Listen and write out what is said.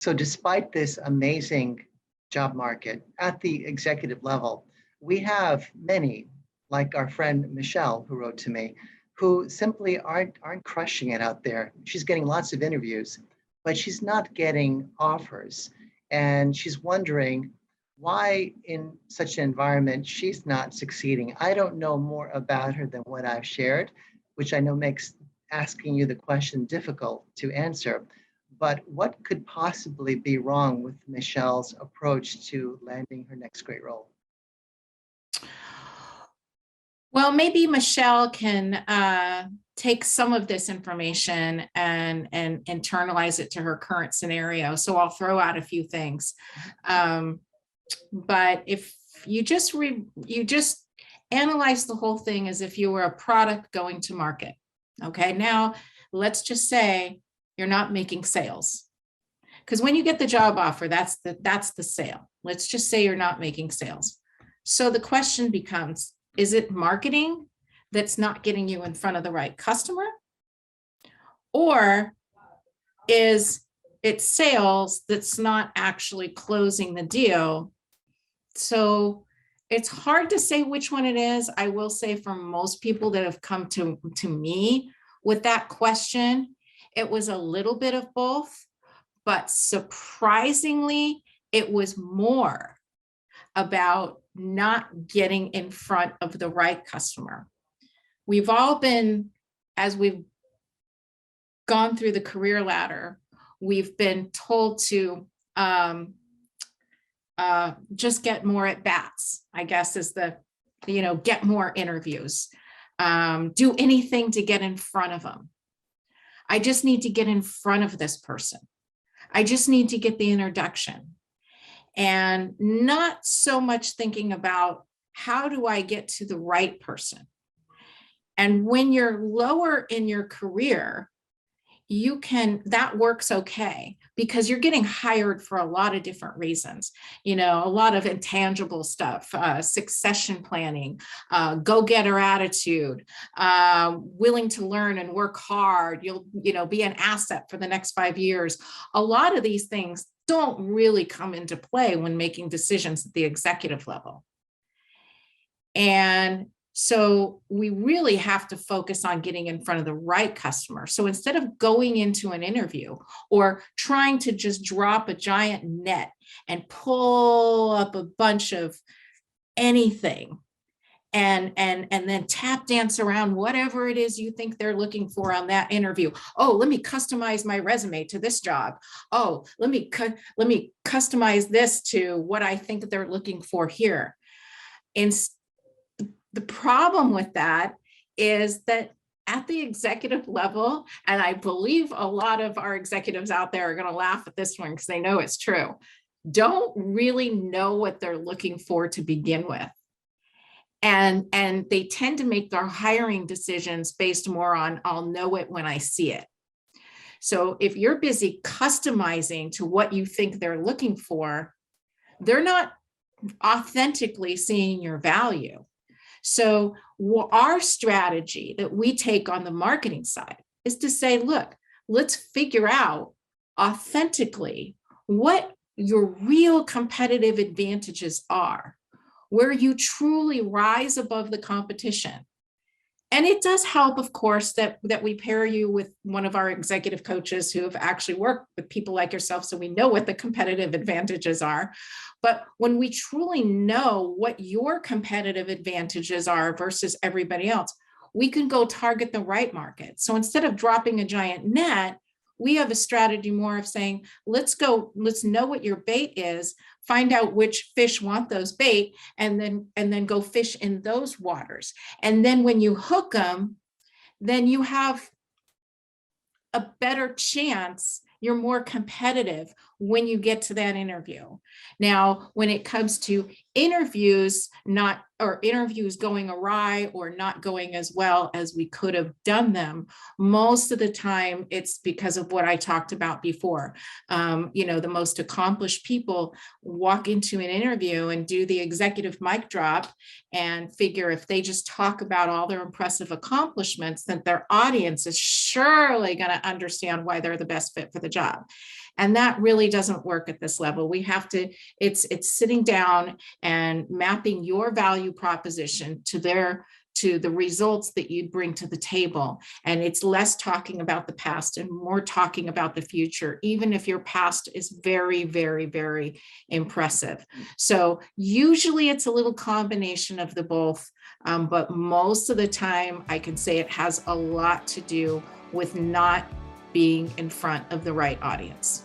So despite this amazing job market at the executive level, we have many, like our friend Michelle, who wrote to me, who simply aren't crushing it out there. She's getting lots of interviews, but she's not getting offers. And she's wondering why in such an environment she's not succeeding. I don't know more about her than what I've shared, which I know makes asking you the question difficult to answer. But what could possibly be wrong with Michelle's approach to landing her next great role? Well, maybe Michelle can take some of this information and internalize it to her current scenario. So I'll throw out a few things. But if you just analyze the whole thing as if you were a product going to market. Okay, now let's just say you're not making sales. Because when you get the job offer, that's the sale. Let's just say you're not making sales. So the question becomes, is it marketing that's not getting you in front of the right customer? Or is it sales that's not actually closing the deal? So it's hard to say which one it is. I will say for most people that have come to me with that question, it was a little bit of both, but surprisingly, it was more about not getting in front of the right customer. We've all been, as we've gone through the career ladder, we've been told to just get more at bats, I guess is the, get more interviews, do anything to get in front of them. I just need to get in front of this person. I just need to get the introduction. And not so much thinking about how do I get to the right person. And when you're lower in your career, that works okay because you're getting hired for a lot of different reasons, a lot of intangible stuff, succession planning, go-getter attitude, willing to learn and work hard. You'll, be an asset for the next 5 years. A lot of these things don't really come into play when making decisions at the executive level. And so we really have to focus on getting in front of the right customer. So instead of going into an interview or trying to just drop a giant net and pull up a bunch of anything and then tap dance around whatever it is you think they're looking for on that interview. Oh, let me customize my resume to this job. Oh, let me customize this to what I think they're looking for here. The problem with that is that at the executive level, and I believe a lot of our executives out there are going to laugh at this one because they know it's true, don't really know what they're looking for to begin with. And they tend to make their hiring decisions based more on, I'll know it when I see it. So if you're busy customizing to what you think they're looking for, they're not authentically seeing your value. So our strategy that we take on the marketing side is to say, look, let's figure out authentically what your real competitive advantages are, where you truly rise above the competition. And it does help, of course, that we pair you with one of our executive coaches who have actually worked with people like yourself, so we know what the competitive advantages are. But when we truly know what your competitive advantages are versus everybody else, we can go target the right market. So instead of dropping a giant net, we have a strategy more of saying, let's know what your bait is, find out which fish want those bait, and then go fish in those waters. And then when you hook them, then you have a better chance, you're more competitive when you get to that interview. Now, when it comes to interviews going awry or not going as well as we could have done them, most of the time it's because of what I talked about before. The most accomplished people walk into an interview and do the executive mic drop and figure if they just talk about all their impressive accomplishments, that their audience is surely going to understand why they're the best fit for the job. And that really doesn't work at this level. We have to, it's sitting down and mapping your value proposition to the results that you'd bring to the table. And it's less talking about the past and more talking about the future, even if your past is very, very, very impressive. So usually it's a little combination of the both, but most of the time I can say it has a lot to do with not being in front of the right audience.